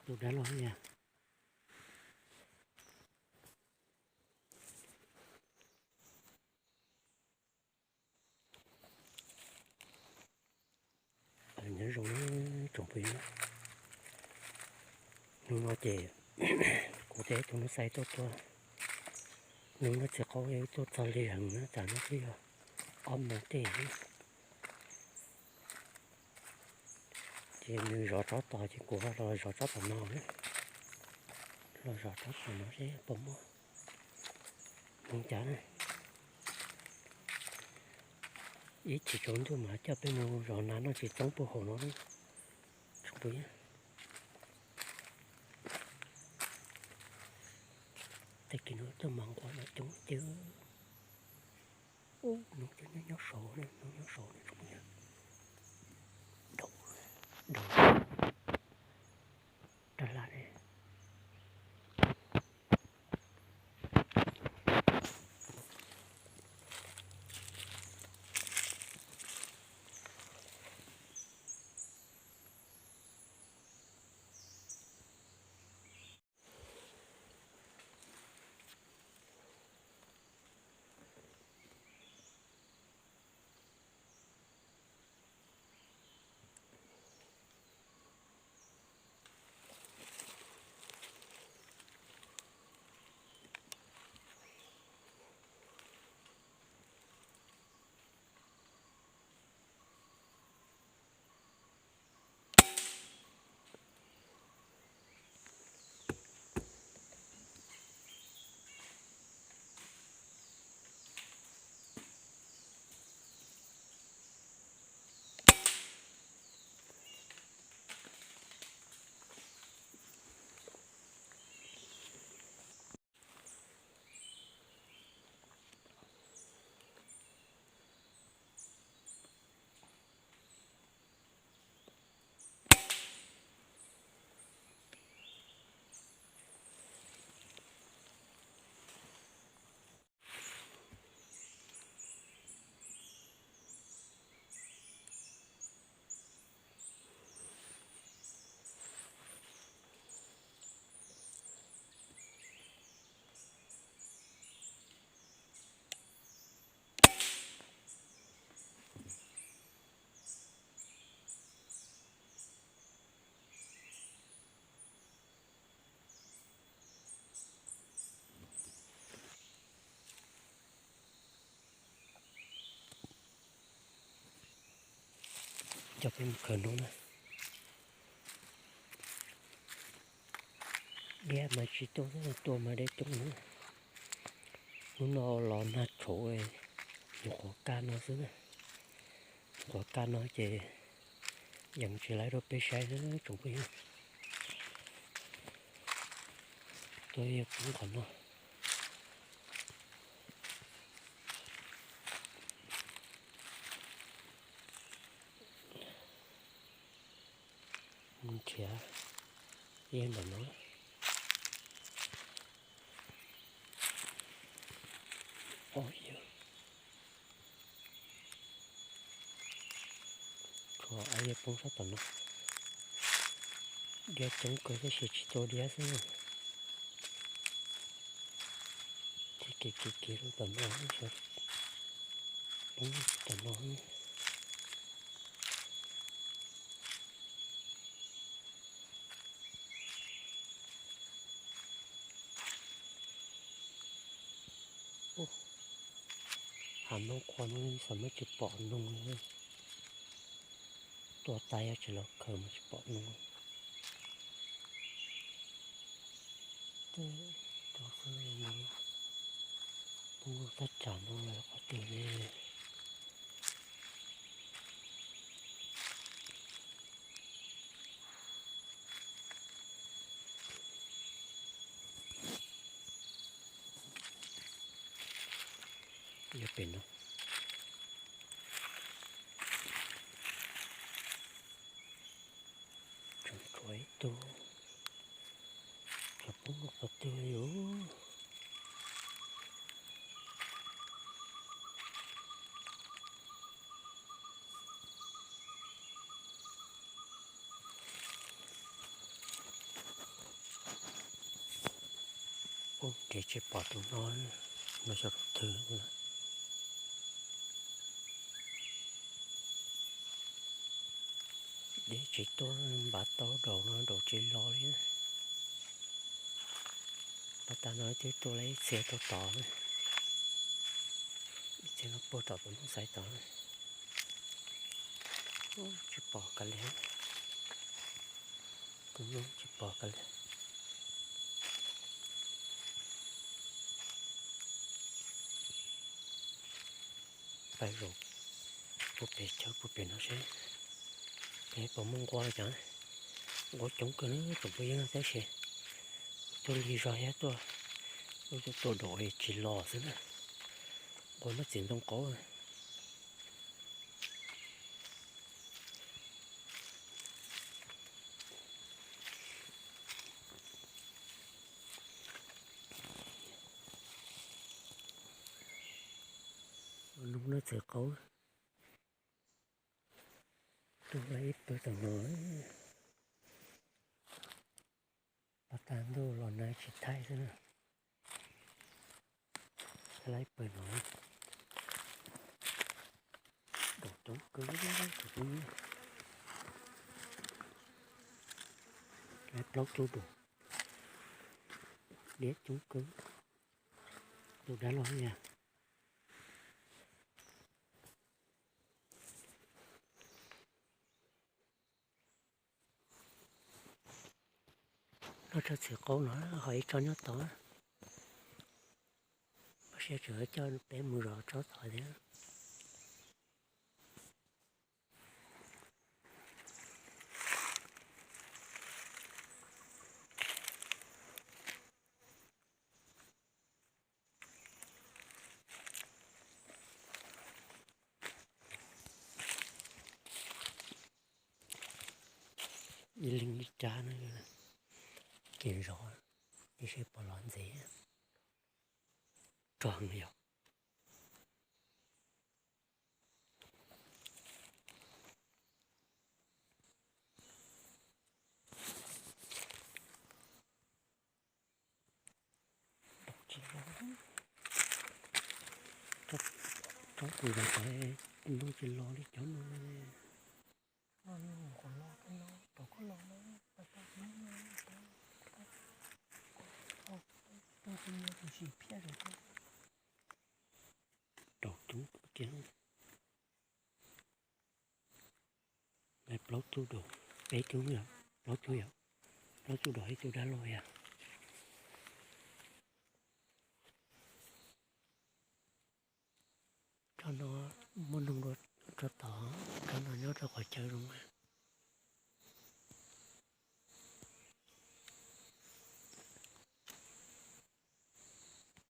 tụi đã lo nha nhớ rồng trồng phí nó chè cụ thể tụi nó xây tốt cho nhưng nó sẽ có cái tốt cho liền nó chả nó kia ôm một tí thì như rõ rõ tỏ thì của rồi rõ rõ tỏ nó nữa rồi rõ rõ tỏ nó sẽ bấm không chả này ít chỉ trốn thôi mà cho bên mua rõ nán nó chỉ chống bộ hồ nó không biết tại cái nó tôi mong quá là chúng chứ nó cho nó sổ này nó sổ này không biết đầu đầu trở lại đây cho bên khởi nó này ghé mà chỉ tôi mà để tung nữa nó lò nát chỗ ấy nó có can nó xứ này có can nó chỉ dần chỉ lại rồi bê xe nó chuẩn bị tôi cũng còn nó trẻ yên mà nói ôi giời có ai cũng rất tận nó ghé chống cái sự chỉ tôi đi hết rồi thì kỳ rồi tận nó rồi đúng tận nó hàm nó quan nó sao mới chụp bỏ nung nữaตัวตายจะหลอกเขิมจะปอกนุ่งตัวเฟื่องนุ่งปุ่งตัดจานนุ่งแล้วก็ตีนี่อย่าเป็นเนาะตัวจะปุ่งก็ตีอยู่ Ô, để chỉ bỏ tụi nó sẽ thử nữa. Để chỉ tôi bà tao đồ nó đồ chỉ lo đấy. Bà ta nói chứ tôi lấy xe tôi tỏ này. Chứ nó bố tỏ tụi nó xảy tỏ này. Ô, chỉ bỏ cả lẽ. Cũng nó chỉ bỏ cả lẽ. Phải rồi. Bố bề nó sẽ. Để bỏ mong qua chẳng. Có chống cơ nó tụi bây giờ nó sẽ xe. Tôi đi ra hết tôi. Tôi đổi chỉ lò xíu nè. Còn nó chuyện không có rồi. Lúc nó sẽ có. Tôi lấy tôi tầm nói. Bà tàn đâu lần này chỉ thay thế nè. Lấy bởi nói. Đồ chống cứng đó. Lấy blog chú đủ. Đế chống cứng. Tôi đã nói nha. Nó cho sự cố nó hỏi cho nó tỏ. Bác sẽ rửa cho để mưa rõ cho tỏ thế. Đi linh đi trả nó kể rõ. Đi sẽ bỏ loạn gì. Tròn nhiều. Có từ là phải nó chỉ lo đi cho nó còn lo cái nó đâu có lo nó tôi không nhớ cái gì phía rồi thôi đầu chúng kia này blog tôi đồ bé chú nhở blog chú đổi chú đã lôi à cho nó muốn nông độ cho tỏ cho nó nhớ ra khỏi chơi luôn mà